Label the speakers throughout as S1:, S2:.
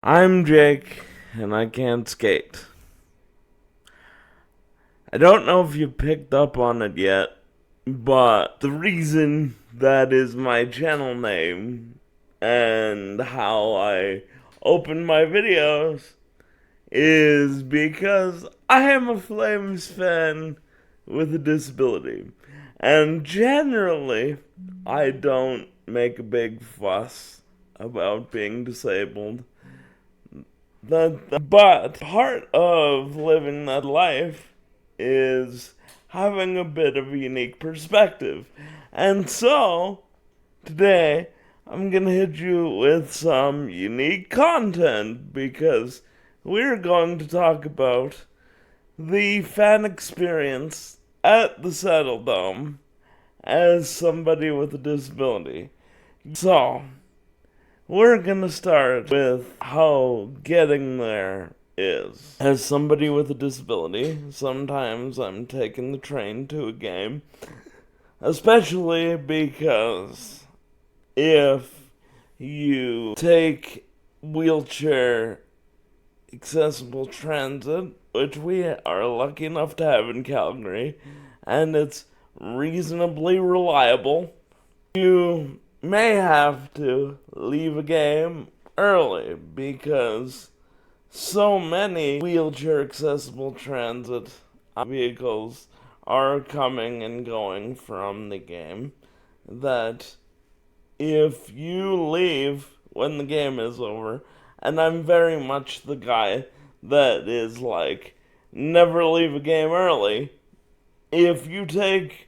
S1: I'm Jake, and I can't skate. I don't know if you picked up on it yet, but the reason that is my channel name and how I open my videos is because I am a Flames fan with a disability. And generally, I don't make a big fuss about being disabled. But part of living that life is having a bit of a unique perspective. And so, today, I'm gonna hit you with some unique content because we're going to talk about the fan experience at the Saddledome as somebody with a disability. So, we're gonna start with how getting there is. As somebody with a disability, sometimes I'm taking the train to a game, especially because if you take wheelchair accessible transit, which we are lucky enough to have in Calgary, and it's reasonably reliable, you may have to leave a game early because so many wheelchair accessible transit vehicles are coming and going from the game that if you leave when the game is over, and I'm very much the guy that is like, never leave a game early, if you take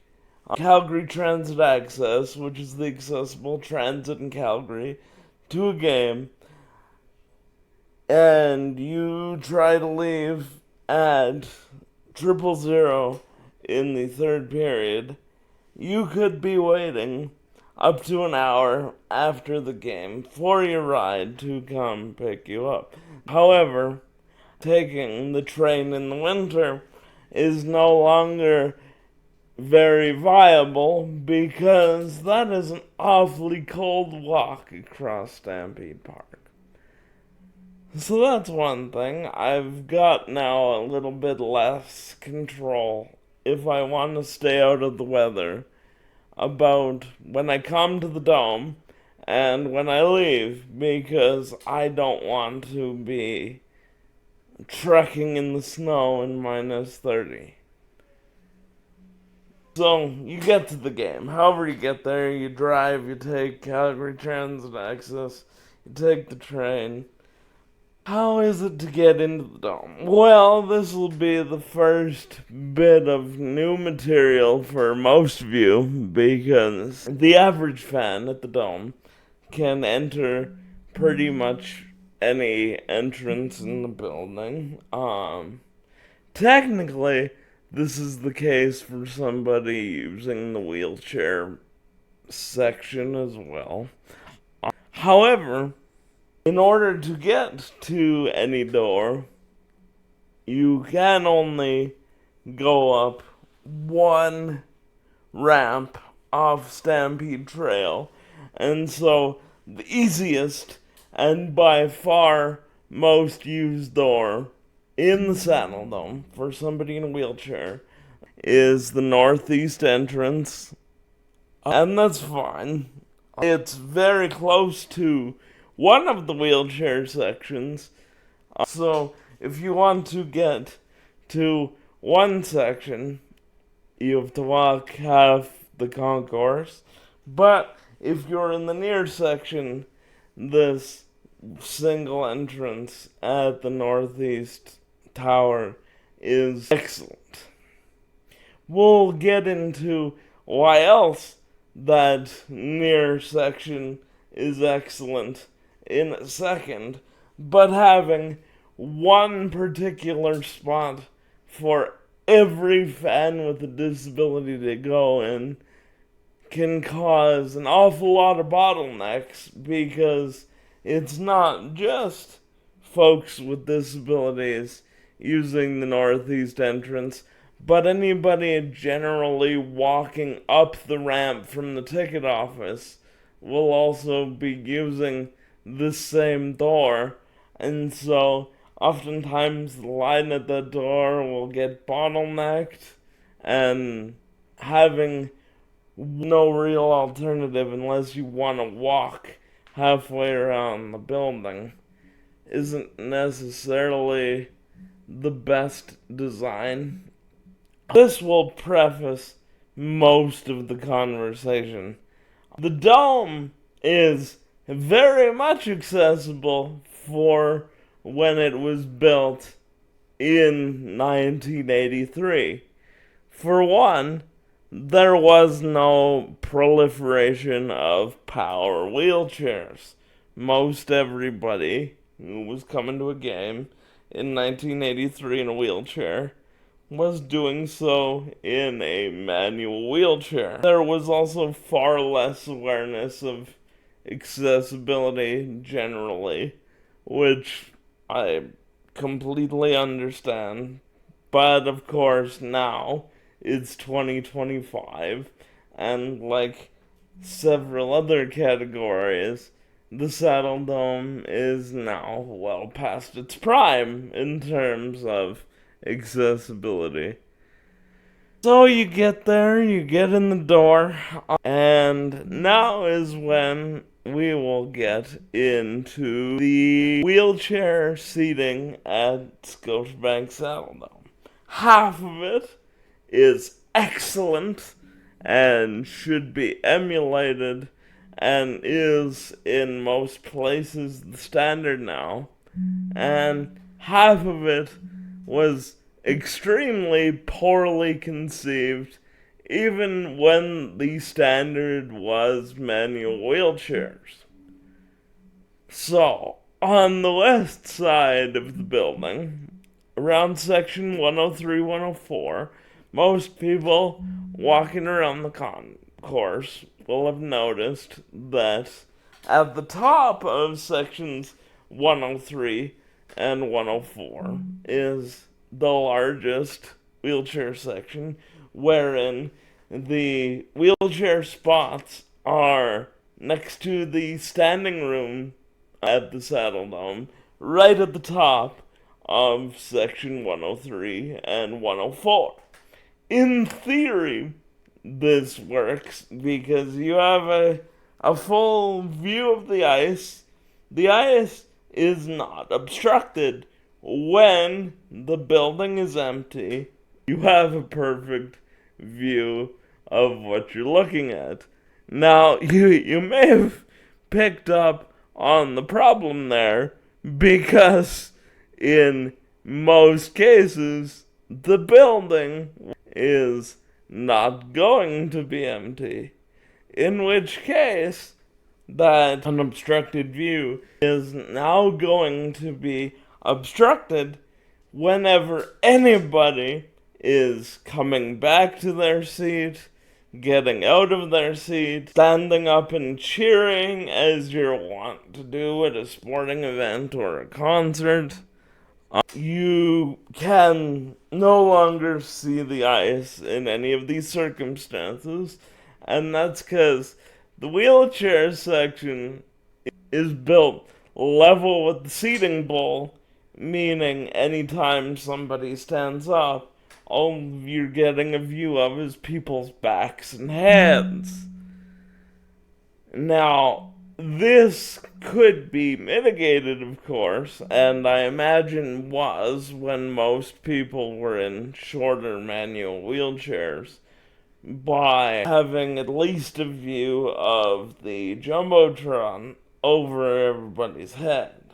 S1: Calgary Transit Access, which is the accessible transit in Calgary, to a game, and you try to leave at 000 in the third period, you could be waiting up to an hour after the game for your ride to come pick you up. However, taking the train in the winter is no longer very viable because that is an awfully cold walk across Stampede Park. So that's one thing. I've got now a little bit less control if I want to stay out of the weather about when I come to the dome and when I leave because I don't want to be trekking in the snow in -30. So, you get to the game. However you get there, you drive, you take Calgary Transit Access, you take the train. How is it to get into the dome? Well, this will be the first bit of new material for most of you because the average fan at the dome can enter pretty much any entrance in the building. Technically, this is the case for somebody using the wheelchair section as well. However, in order to get to any door, you can only go up one ramp off Stampede Trail. And so, the easiest and by far most used door in the Saddledome for somebody in a wheelchair is the northeast entrance, and that's fine. It's very close to one of the wheelchair sections, so if you want to get to one section, you have to walk half the concourse, but if you're in the near section, this single entrance at the northeast tower is excellent. We'll get into why else that near section is excellent in a second, but having one particular spot for every fan with a disability to go in can cause an awful lot of bottlenecks because it's not just folks with disabilities using the northeast entrance, but anybody generally walking up the ramp from the ticket office will also be using this same door, and so oftentimes the line at the door will get bottlenecked, and having no real alternative unless you want to walk halfway around the building isn't necessarily the best design. This will preface most of the conversation. The dome is very much accessible for when it was built in 1983. For one, there was no proliferation of power wheelchairs. Most everybody who was coming to a game in 1983 in a wheelchair was doing so in a manual wheelchair. There was also far less awareness of accessibility generally, which I completely understand. But of course, now it's 2025, and like several other categories, the Saddledome is now well past its prime in terms of accessibility. So you get there, you get in the door, and now is when we will get into the wheelchair seating at Scotiabank Saddledome. Half of it is excellent and should be emulated and is in most places the standard now, and half of it was extremely poorly conceived even when the standard was manual wheelchairs. So, on the west side of the building, around section 103, 104, most people walking around the concourse will have noticed that at the top of sections 103 and 104 is the largest wheelchair section, wherein the wheelchair spots are next to the standing room at the Saddledome, right at the top of section 103 and 104. In theory, this works because you have a full view of the ice. The ice is not obstructed. When the building is empty, you have a perfect view of what you're looking at. Now, you may have picked up on the problem there because in most cases, the building is not going to be empty. In which case, that unobstructed view is now going to be obstructed whenever anybody is coming back to their seat, getting out of their seat, standing up and cheering as you're wont to do at a sporting event or a concert. You can no longer see the ice in any of these circumstances, and that's because the wheelchair section is built level with the seating bowl, meaning anytime somebody stands up, all you're getting a view of is people's backs and heads. Now, this could be mitigated, of course, and I imagine was when most people were in shorter manual wheelchairs, by having at least a view of the Jumbotron over everybody's head.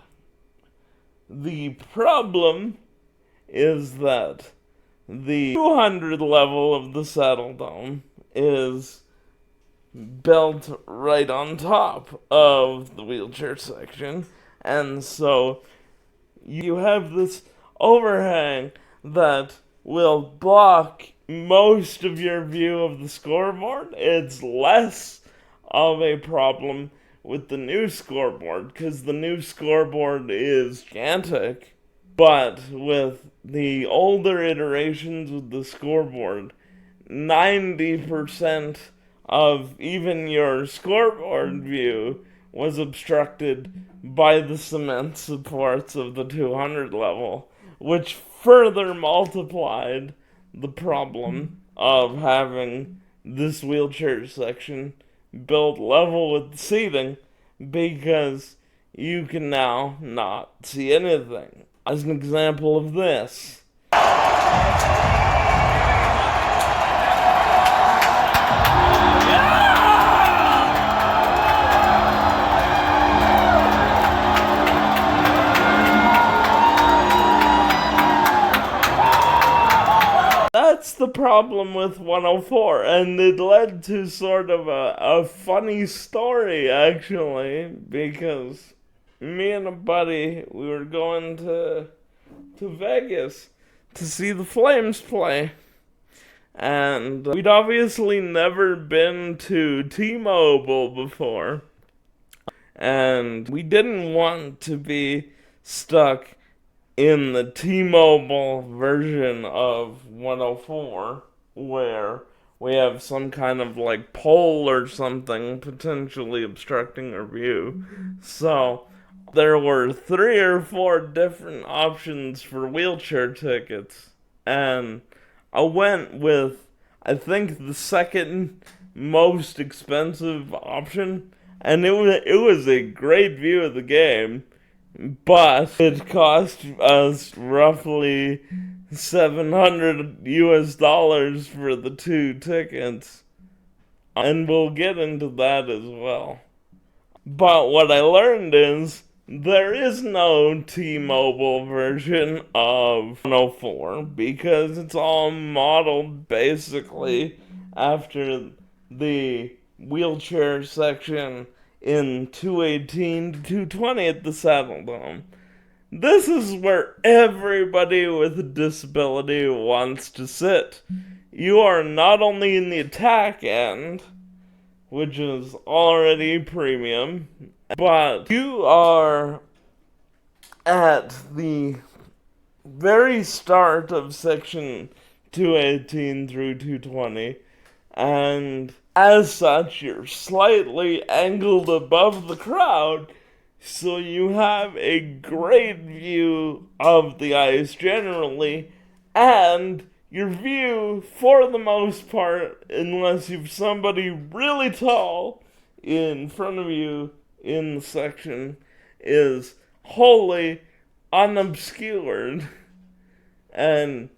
S1: The problem is that the 200 level of the Saddledome is built right on top of the wheelchair section, and so you have this overhang that will block most of your view of the scoreboard. It's less of a problem with the new scoreboard, because the new scoreboard is gigantic, but with the older iterations of the scoreboard, 90% of even your scoreboard view was obstructed by the cement supports of the 200 level, which further multiplied the problem of having this wheelchair section built level with the seating, because you can now not see anything. As an example of this, that's the problem with 104, and it led to sort of a funny story, actually, because me and a buddy, we were going to Vegas to see the Flames play, and we'd obviously never been to T-Mobile before, and we didn't want to be stuck in the T-Mobile version of 104, where we have some kind of like pole or something potentially obstructing our view. So there were 3 or 4 different options for wheelchair tickets, and I went with, I think, the second most expensive option, and it was a great view of the game, but it cost us roughly $700 for the 2 tickets, and we'll get into that as well. But what I learned is there is no T-Mobile version of 104, because it's all modeled basically after the wheelchair section in 218 to 220 at the Saddledome. This is where everybody with a disability wants to sit. You are not only in the attack end, which is already premium, but you are at the very start of section 218 through 220, and as such, you're slightly angled above the crowd, so you have a great view of the ice generally, and your view, for the most part, unless you've somebody really tall in front of you in the section, is wholly unobscured. And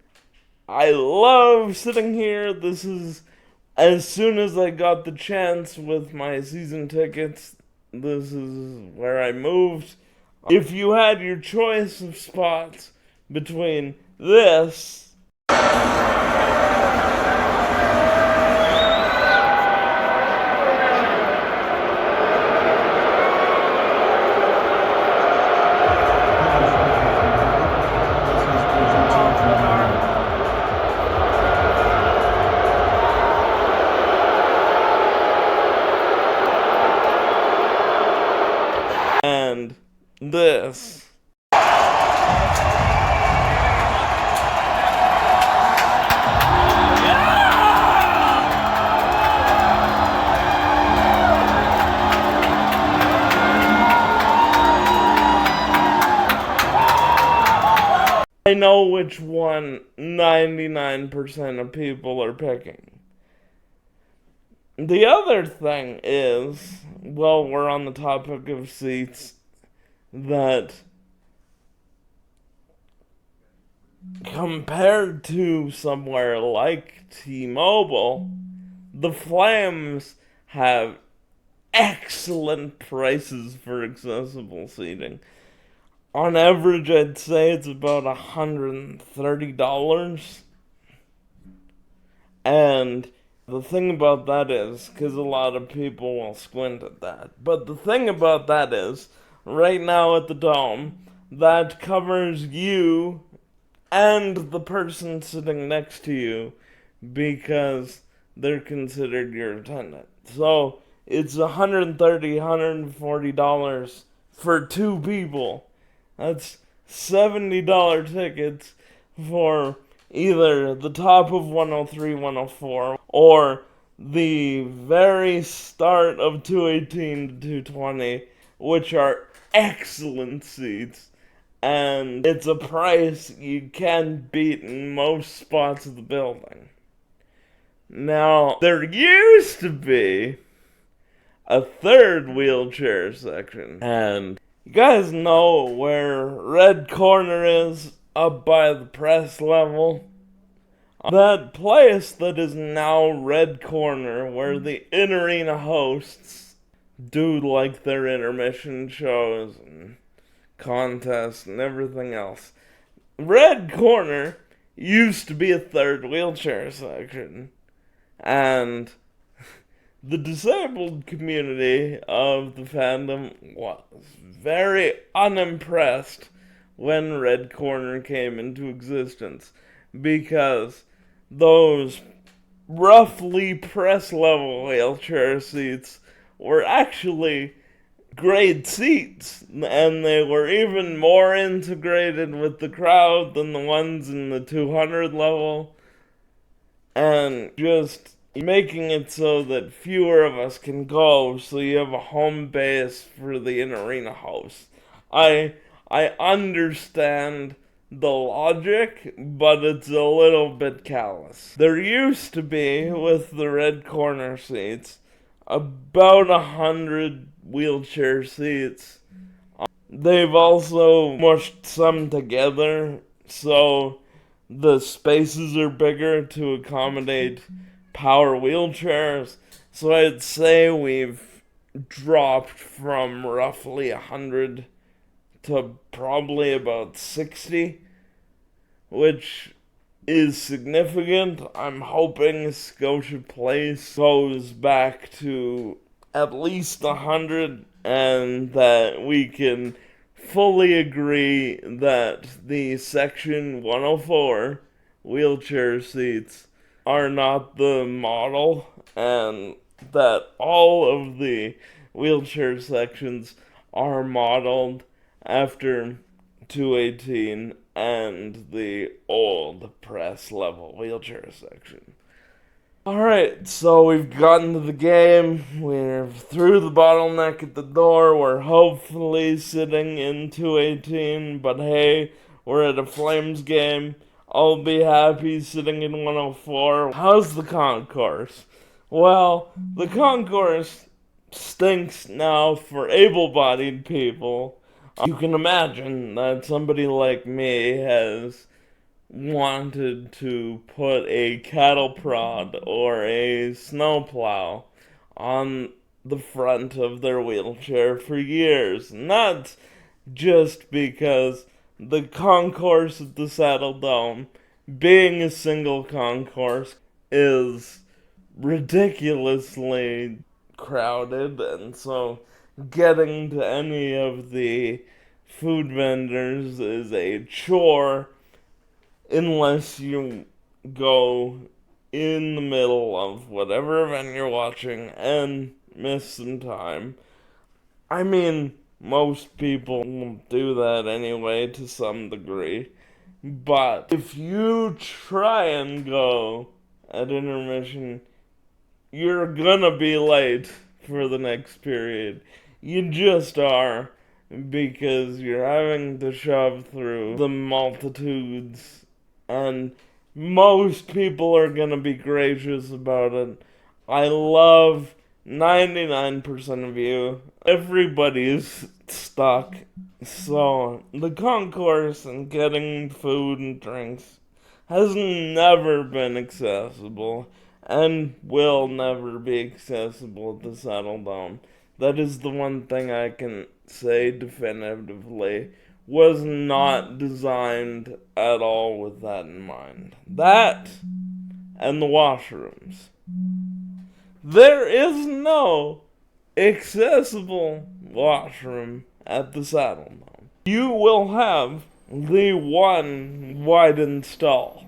S1: I love sitting here. This is, as soon as I got the chance with my season tickets, this is where I moved. If you had your choice of spots between this and this, I know which one 99% of people are picking. The other thing is, well, we're on the topic of seats, that compared to somewhere like T-Mobile, the Flames have excellent prices for accessible seating. On average, I'd say it's about $130. And the thing about that is, because a lot of people will squint at that, but the thing about that is, right now at the Dome, that covers you and the person sitting next to you, because they're considered your attendant. So it's $130, $140 for 2 people. That's $70 tickets for either the top of 103, 104, or the very start of 218 to 220, which are excellent seats, and it's a price you can beat in most spots of the building. Now, there used to be a third wheelchair section, and you guys know where Red Corner is up by the press level? That place that is now Red Corner, where the in-arena hosts do like their intermission shows and contests and everything else. Red Corner used to be a third wheelchair section, and the disabled community of the fandom was very unimpressed when Red Corner came into existence, because those roughly press level wheelchair seats were actually great seats, and they were even more integrated with the crowd than the ones in the 200 level, and just making it so that fewer of us can go, so you have a home base for the in-arena hosts. I understand the logic, but it's a little bit callous. There used to be, with the Red Corner seats, about 100 wheelchair seats. They've also mushed some together, so the spaces are bigger to accommodate power wheelchairs. So I'd say we've dropped from roughly 100 to probably about 60, which is significant. I'm hoping Scotia Place goes back to at least 100, and that we can fully agree that the Section 104 wheelchair seats are not the model, and that all of the wheelchair sections are modeled after 218 and the old press level wheelchair section. Alright, so we've gotten to the game, we're through the bottleneck at the door, we're hopefully sitting in 218, but hey, we're at a Flames game, I'll be happy sitting in 104. How's the concourse? Well, the concourse stinks now for able-bodied people. You can imagine that somebody like me has wanted to put a cattle prod or a snowplow on the front of their wheelchair for years. Not just because the concourse at the Saddledome, being a single concourse, is ridiculously crowded, and so getting to any of the food vendors is a chore unless you go in the middle of whatever event you're watching and miss some time. I mean, most people do that anyway to some degree, but if you try and go at intermission, you're gonna be late for the next period. You just are, because you're having to shove through the multitudes, and most people are gonna be gracious about it. I love 99% of you. Everybody's stuck. So, the concourse and getting food and drinks has never been accessible, and will never be accessible at the Saddledome. That is the one thing I can say definitively was not designed at all with that in mind. That and the washrooms. There is no accessible washroom at the Saddledome. You will have the one widened stall,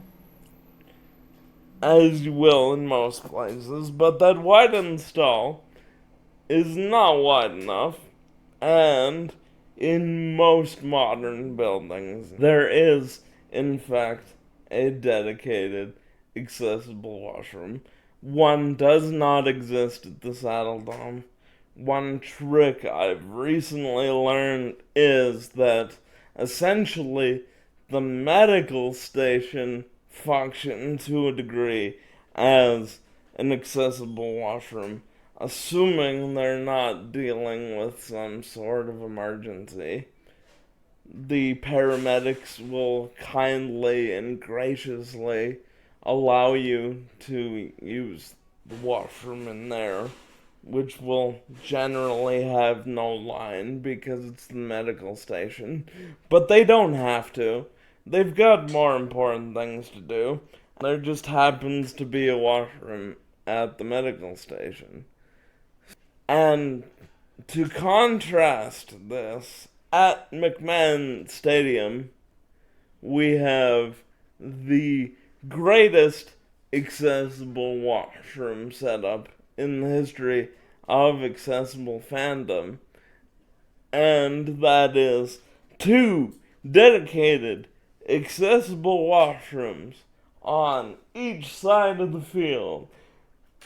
S1: as you will in most places, but that widened stall is not wide enough, and in most modern buildings, there is, in fact, a dedicated, accessible washroom, one does not exist at the Saddledome. One trick I've recently learned is that essentially the medical station functions to a degree as an accessible washroom, assuming they're not dealing with some sort of emergency. The paramedics will kindly and graciously allow you to use the washroom in there, which will generally have no line because it's the medical station. But they don't have to. They've got more important things to do. There just happens to be a washroom at the medical station. And to contrast this, at McMahon Stadium, we have the greatest accessible washroom setup in the history of accessible fandom, and that is 2 dedicated accessible washrooms on each side of the field,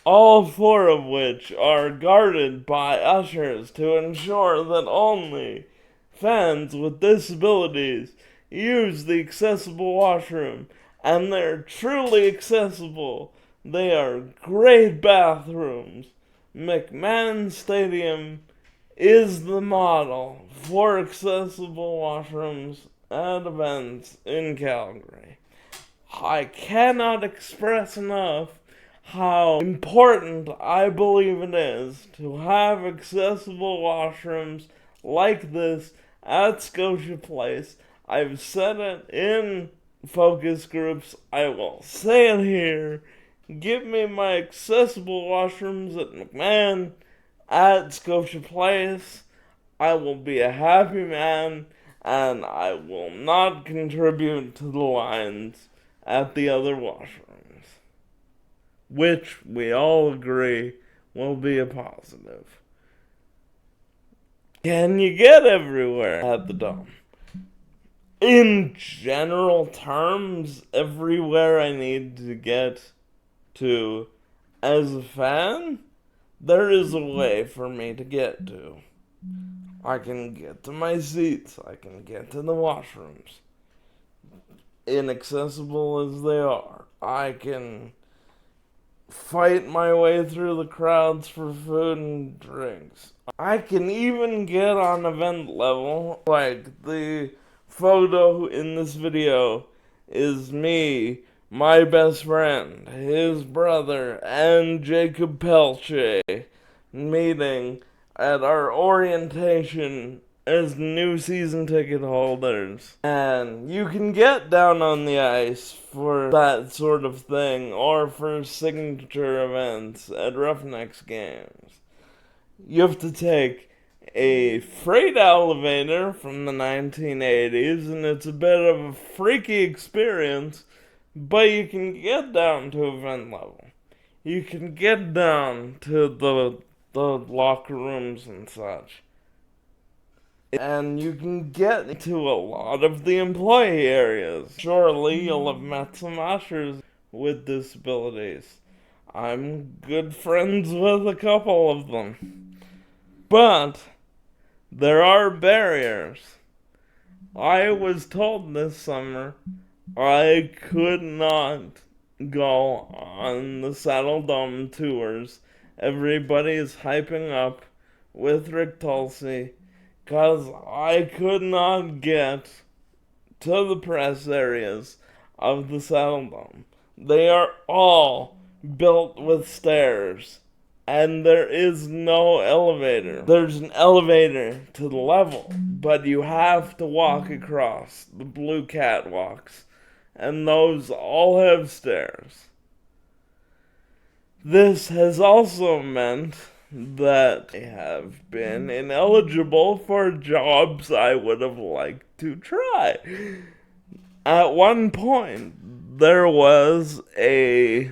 S1: all 4 of which are guarded by ushers to ensure that only fans with disabilities use the accessible washroom, and they're truly accessible. They are great bathrooms. McMahon Stadium is the model for accessible washrooms at events in Calgary. I cannot express enough how important I believe it is to have accessible washrooms like this at Scotia Place. I've said it in focus groups. I will say it here. Give me my accessible washrooms at McMahon, at Scotia Place. I will be a happy man, and I will not contribute to the lines at the other washrooms, which we all agree will be a positive. Can you get everywhere at the Dome? In general terms, everywhere I need to get to as a fan, there is a way for me to get to. I can get to my seats, I can get to the washrooms, inaccessible as they are. I can fight my way through the crowds for food and drinks. I can even get on event level, like the photo in this video is me, my best friend, his brother, and Jacob Pelche meeting at our orientation as new season ticket holders. And you can get down on the ice for that sort of thing, or for signature events at Roughnecks games. You have to take a freight elevator from the 1980s, and it's a bit of a freaky experience, but you can get down to event level. You can get down to the locker rooms and such. And you can get to a lot of the employee areas. Surely you'll have met some ushers with disabilities. I'm good friends with a couple of them. But there are barriers. I was told this summer I could not go on the Saddledome tours everybody is hyping up with Rick Tulsi, because I could not get to the press areas of the Saddledome. They are all built with stairs, and there is no elevator. There's an elevator to the level, but you have to walk across the blue catwalks, and those all have stairs. This has also meant that I have been ineligible for jobs I would have liked to try. At one point, there was a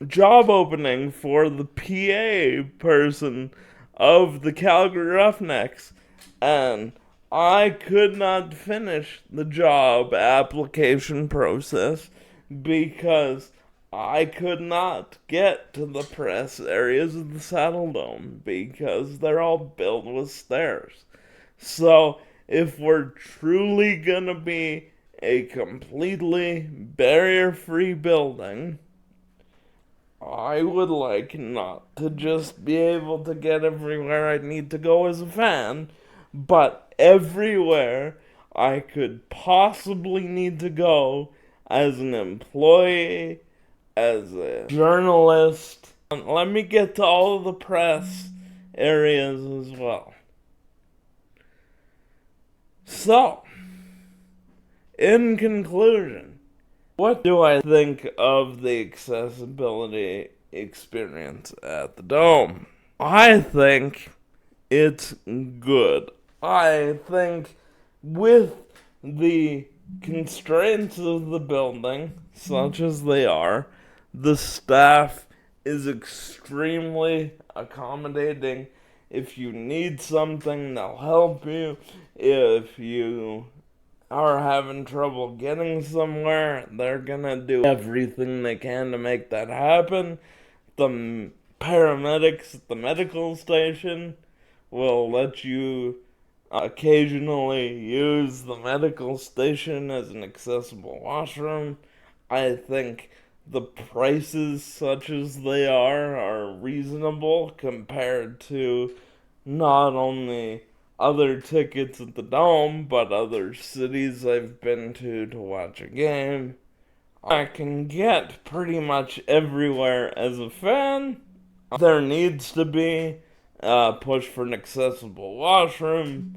S1: job opening for the PA person of the Calgary Roughnecks, and I could not finish the job application process because I could not get to the press areas of the Saddledome because they're all built with stairs. So, if we're truly gonna be a completely barrier-free building, I would like not to just be able to get everywhere I need to go as a fan, but everywhere I could possibly need to go as an employee, as a journalist. Let me get to all of the press areas as well. So, in conclusion, what do I think of the accessibility experience at the Dome? I think it's good. I think with the constraints of the building, such as they are, the staff is extremely accommodating. If you need something, they'll help you. If you are having trouble getting somewhere, they're gonna do everything they can to make that happen. The paramedics at the medical station will let you occasionally use the medical station as an accessible washroom. I think the prices, such as they are reasonable compared to not only other tickets at the Dome, but other cities I've been to watch a game. I can get pretty much everywhere as a fan. There needs to be a push for an accessible washroom.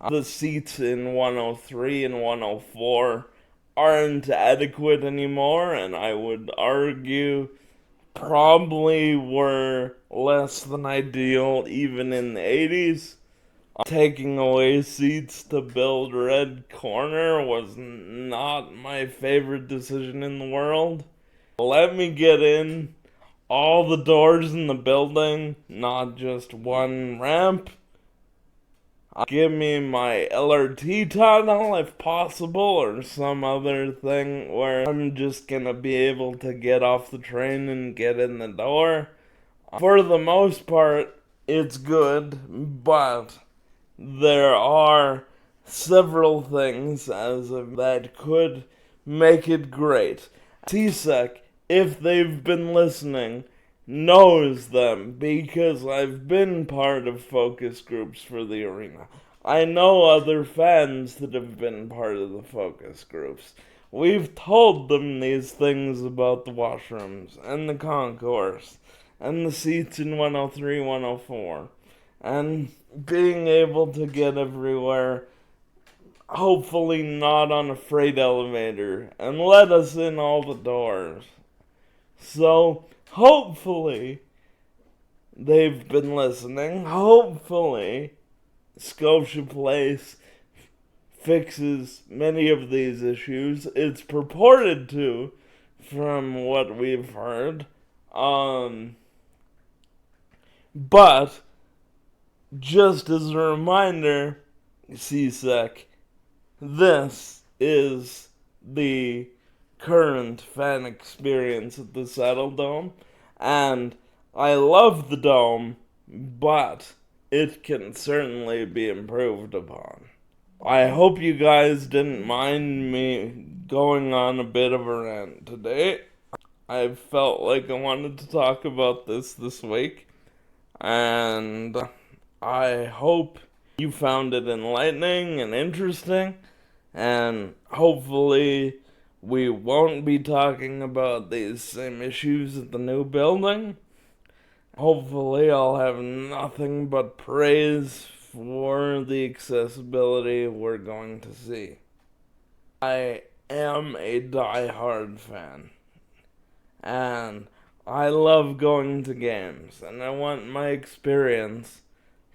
S1: The seats in 103 and 104 aren't adequate anymore, and I would argue probably were less than ideal even in the 80s. Taking away seats to build Red Corner was not my favorite decision in the world. Let me get in all the doors in the building, not just one ramp. Give me my LRT tunnel if possible, or some other thing where I'm just gonna be able to get off the train and get in the door. For the most part, it's good, but there are several things as of that could make it great. TSEC, if they've been listening, knows them because I've been part of focus groups for the arena. I know other fans that have been part of the focus groups. We've told them these things about the washrooms and the concourse and the seats in 103, 104. And being able to get everywhere, hopefully not on a freight elevator, and let us in all the doors. So, hopefully, they've been listening. Hopefully, Scotia Place fixes many of these issues. It's purported to, from what we've heard. But just as a reminder, CSEC, this is the current fan experience at the Saddledome, and I love the Dome, but it can certainly be improved upon. I hope you guys didn't mind me going on a bit of a rant today. I felt like I wanted to talk about this week, and I hope you found it enlightening and interesting, and hopefully we won't be talking about these same issues at the new building. Hopefully I'll have nothing but praise for the accessibility we're going to see. I am a die-hard fan, and I love going to games, and I want my experience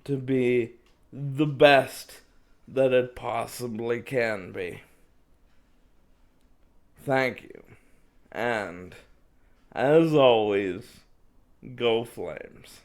S1: to be the best that it possibly can be. Thank you. And, as always, go Flames.